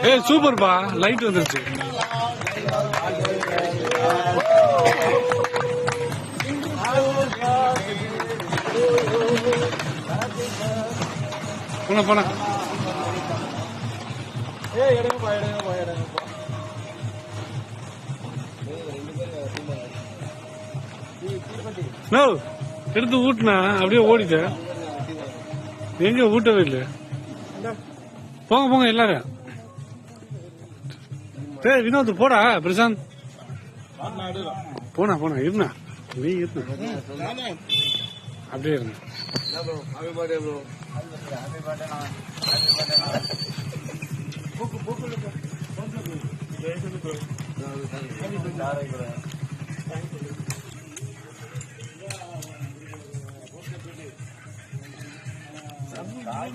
ஏய் சூப்பர்ப்பா, லைட் வந்துருச்சு. போன போன எடுத்து ஊட்டினா அப்படியே ஓடிட்ட. எங்க ஊட்டவே இல்லை. போங்க போங்க எல்லாரும். வினோத் போடா. பிரசாந்த் போனா போனா இருந்தா நீ இருந்தா அப்படியே இருந்த.